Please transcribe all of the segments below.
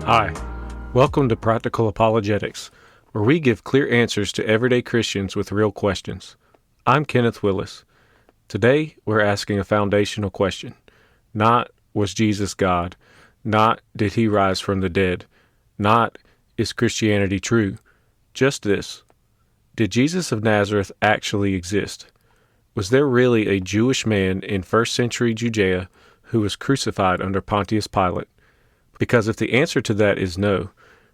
Hi, welcome to Practical Apologetics, where we give clear answers to everyday Christians with real questions. I'm Kenneth Willis. Today, we're asking a foundational question. Not, was Jesus God? Not, did he rise from the dead? Not, is Christianity true? Just this. Did Jesus of Nazareth actually exist? Was there really a Jewish man in first century Judea who was crucified under Pontius Pilate? Because if the answer to that is no,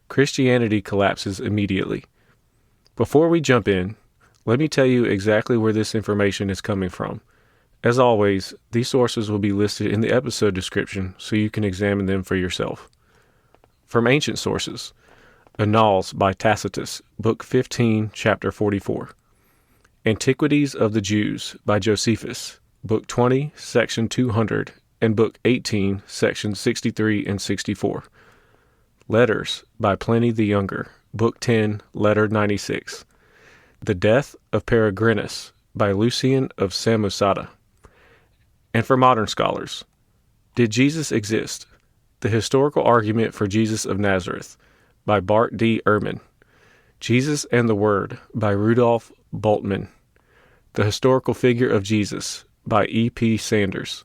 Christianity collapses immediately. Before we jump in, let me tell you exactly where this information is coming from. As always, these sources will be listed in the episode description so you can examine them for yourself. From ancient sources: Annals by Tacitus, Book 15, Chapter 44. Antiquities of the Jews by Josephus, Book 20, Section 200, and Book 18, Sections 63 and 64. Letters by Pliny the Younger, Book 10, Letter 96. The Death of Peregrinus by Lucian of Samosata. And for modern scholars, Did Jesus Exist? The Historical Argument for Jesus of Nazareth by Bart D. Ehrman. Jesus and the Word by Rudolf Bultmann. The Historical Figure of Jesus by E. P. Sanders.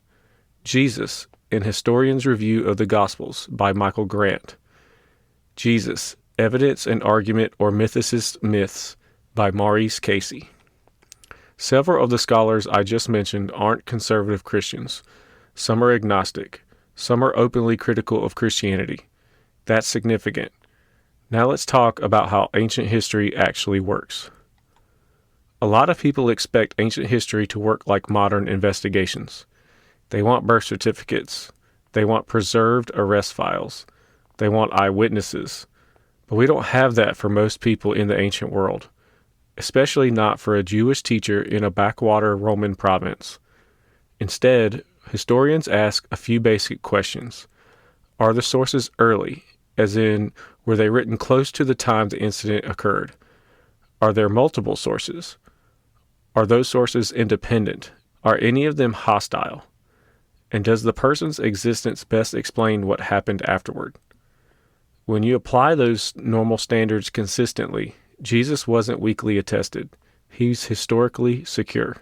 Jesus, an Historian's Review of the Gospels by Michael Grant. Jesus, Evidence and Argument or Mythicist Myths by Maurice Casey. Several of the scholars I just mentioned aren't conservative Christians. Some are agnostic. Some are openly critical of Christianity. That's significant. Now let's talk about how ancient history actually works. A lot of people expect ancient history to work like modern investigations. They want birth certificates. They want preserved arrest files. They want eyewitnesses. But we don't have that for most people in the ancient world, especially not for a Jewish teacher in a backwater Roman province. Instead, historians ask a few basic questions. Are the sources early, as in, were they written close to the time the incident occurred? Are there multiple sources? Are those sources independent? Are any of them hostile? And does the person's existence best explain what happened afterward? When you apply those normal standards consistently, Jesus wasn't weakly attested. He's historically secure.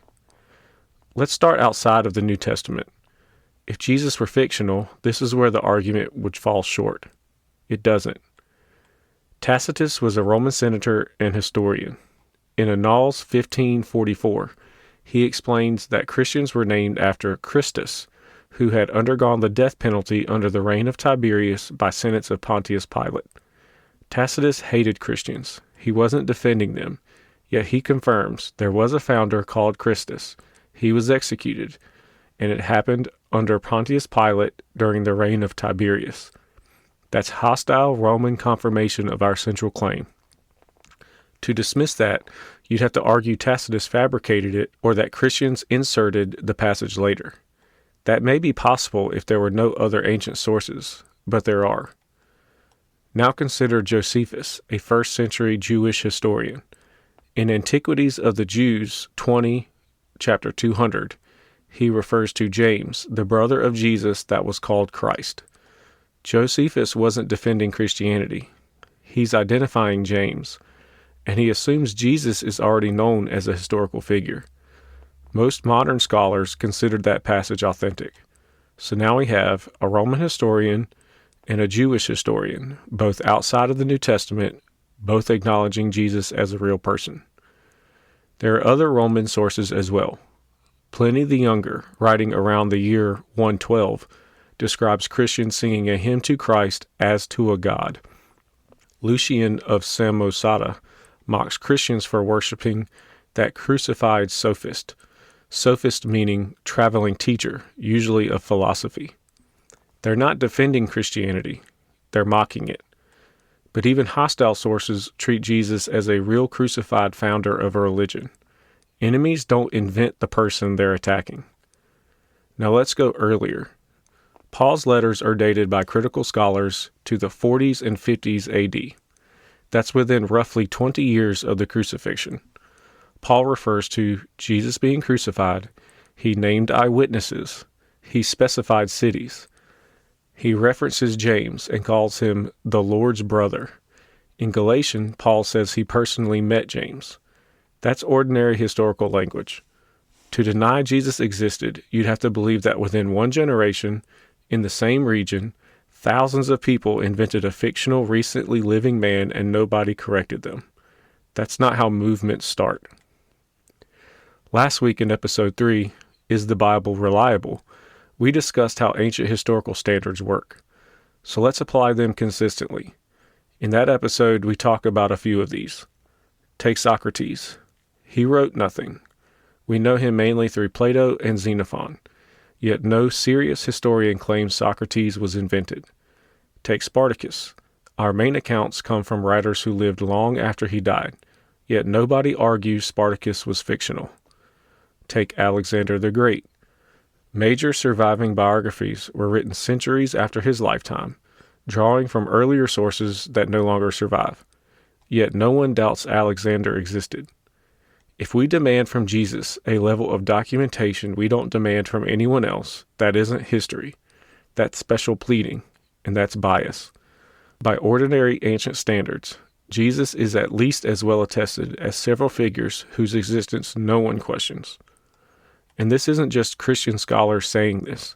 Let's start outside of the New Testament. If Jesus were fictional, this is where the argument would fall short. It doesn't. Tacitus was a Roman senator and historian. In Annals 1544, he explains that Christians were named after Christus, who had undergone the death penalty under the reign of Tiberius by sentence of Pontius Pilate. Tacitus hated Christians. He wasn't defending them, yet he confirms there was a founder called Christus. He was executed, and it happened under Pontius Pilate during the reign of Tiberius. That's hostile Roman confirmation of our central claim. To dismiss that, you'd have to argue Tacitus fabricated it or that Christians inserted the passage later. That may be possible if there were no other ancient sources, but there are. Now consider Josephus, a first-century Jewish historian. In Antiquities of the Jews 20, chapter 200, he refers to James, the brother of Jesus that was called Christ. Josephus wasn't defending Christianity. He's identifying James, and he assumes Jesus is already known as a historical figure. Most modern scholars considered that passage authentic. So now we have a Roman historian and a Jewish historian, both outside of the New Testament, both acknowledging Jesus as a real person. There are other Roman sources as well. Pliny the Younger, writing around the year 112, describes Christians singing a hymn to Christ as to a god. Lucian of Samosata mocks Christians for worshiping that crucified sophist. Sophist meaning traveling teacher, usually of philosophy. They're not defending Christianity, they're mocking it. But even hostile sources treat Jesus as a real crucified founder of a religion. Enemies don't invent the person they're attacking. Now let's go earlier. Paul's letters are dated by critical scholars to the 40s and 50s AD. That's within roughly 20 years of the crucifixion. Paul refers to Jesus being crucified. He named eyewitnesses. He specified cities. He references James and calls him the Lord's brother. In Galatians, Paul says he personally met James. That's ordinary historical language. To deny Jesus existed, you'd have to believe that within one generation, in the same region, thousands of people invented a fictional, recently living man and nobody corrected them. That's not how movements start. Last week in episode 3, Is the Bible Reliable?, we discussed how ancient historical standards work. So let's apply them consistently. In that episode, we talk about a few of these. Take Socrates. He wrote nothing. We know him mainly through Plato and Xenophon, yet no serious historian claims Socrates was invented. Take Spartacus. Our main accounts come from writers who lived long after he died, yet nobody argues Spartacus was fictional. Take Alexander the Great. Major surviving biographies were written centuries after his lifetime, drawing from earlier sources that no longer survive. Yet no one doubts Alexander existed. If we demand from Jesus a level of documentation we don't demand from anyone else, that isn't history. That's special pleading, and that's bias. By ordinary ancient standards, Jesus is at least as well attested as several figures whose existence no one questions. And this isn't just Christian scholars saying this.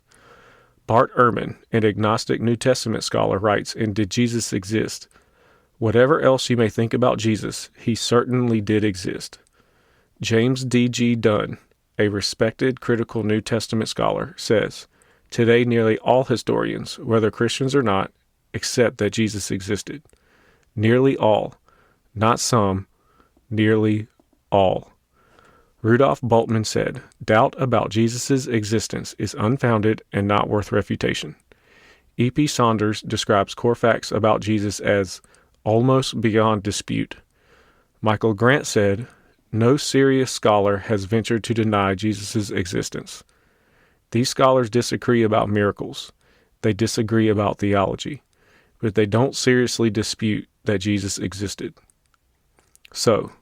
Bart Ehrman, an agnostic New Testament scholar, writes in Did Jesus Exist? Whatever else you may think about Jesus, he certainly did exist. James D.G. Dunn, a respected critical New Testament scholar, says, Today nearly all historians, whether Christians or not, accept that Jesus existed. Nearly all, not some, nearly all. Rudolf Bultmann said, Doubt about Jesus' existence is unfounded and not worth refutation. E.P. Saunders describes core facts about Jesus as almost beyond dispute. Michael Grant said, No serious scholar has ventured to deny Jesus' existence. These scholars disagree about miracles. They disagree about theology. But they don't seriously dispute that Jesus existed. So,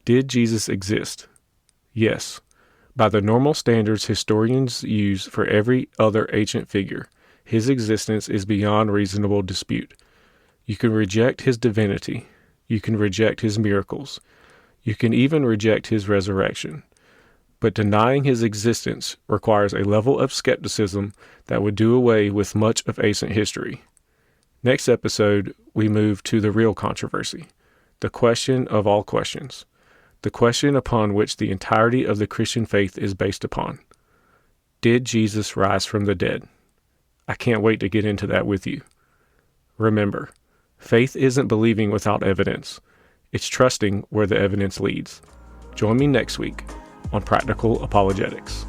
did Jesus exist? Yes. By the normal standards historians use for every other ancient figure, his existence is beyond reasonable dispute. You can reject his divinity. You can reject his miracles. You can even reject his resurrection. But denying his existence requires a level of skepticism that would do away with much of ancient history. Next episode, we move to the real controversy, the question of all questions, the question upon which the entirety of the Christian faith is based upon. Did Jesus rise from the dead? I can't wait to get into that with you. Remember, faith isn't believing without evidence. It's trusting where the evidence leads. Join me next week on Practical Apologetics.